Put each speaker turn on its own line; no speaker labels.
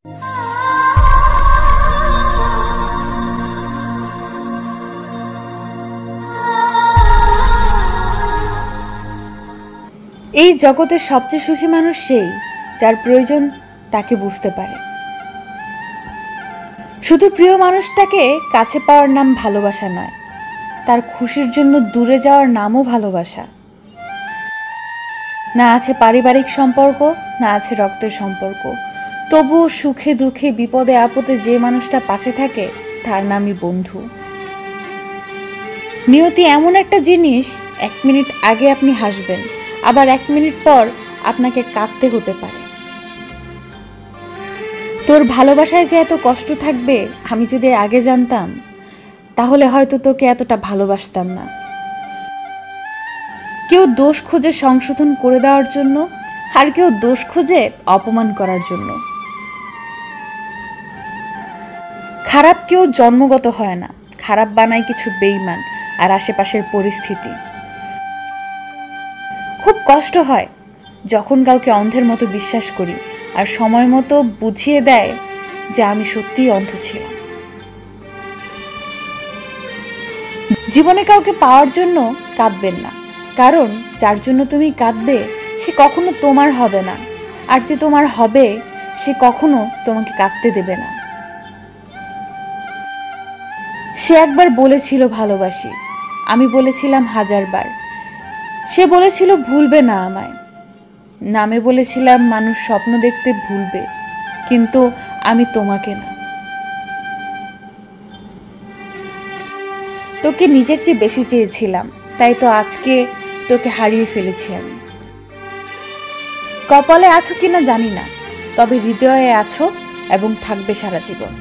এই জগতের সবচেয়ে সুখী মানুষ সেই, যার প্রয়োজন তাকে বুঝতে পারে। শুধু প্রিয় মানুষটাকে কাছে পাওয়ার নাম ভালোবাসা নয়, তার খুশির জন্য দূরে যাওয়ার নামও ভালোবাসা। না আছে পারিবারিক সম্পর্ক, না আছে রক্তের সম্পর্ক, তবুও সুখে দুঃখে বিপদে আপদে যে মানুষটা পাশে থাকে তার নামই বন্ধু। নিয়তি এমন একটা জিনিস, 1 মিনিট আগে আপনি হাসবেন, আবার 1 মিনিট পর আপনাকে কাঁদতে হতে পারে। তোর ভালোবাসায় যে এত কষ্ট থাকবে আমি যদি আগে জানতাম, তাহলে হয়তো তোকে এতটা ভালোবাসতাম না। কেউ দোষ খোঁজে সংশোধন করে দেওয়ার জন্য, আর কেউ দোষ খোঁজে অপমান করার জন্য। খারাপ কেউ জন্মগত হয় না, খারাপ বানায় কিছু বেঈমান আর আশেপাশের পরিস্থিতি। খুব কষ্ট হয় যখন কাউকে অন্ধের মতো বিশ্বাস করি আর সময় মতো বুঝিয়ে দেয় যে আমি সত্যিই অন্ধ ছিলাম। জীবনে কাউকে পাওয়ার জন্য কাঁদবেন না, কারণ যার জন্য তুমি কাঁদবে সে কখনো তোমার হবে না, আর যে তোমার হবে সে কখনো তোমাকে কাঁদতে দেবে না। সে একবার বলেছিল ভালোবাসি, আমি বলেছিলাম 1000 বার। সে বলেছিল ভুলবে না আমায়, নামে বলেছিলাম মানুষ স্বপ্ন দেখতে ভুলবে, কিন্তু আমি তোমাকে না। তোকে নিজের চেয়ে বেশি চেয়েছিলাম, তাই তো আজকে তোকে হারিয়ে ফেলেছি আমি। কপালে আছো কিনা জানি না, তবে হৃদয়ে আছো এবং থাকবে সারা জীবন।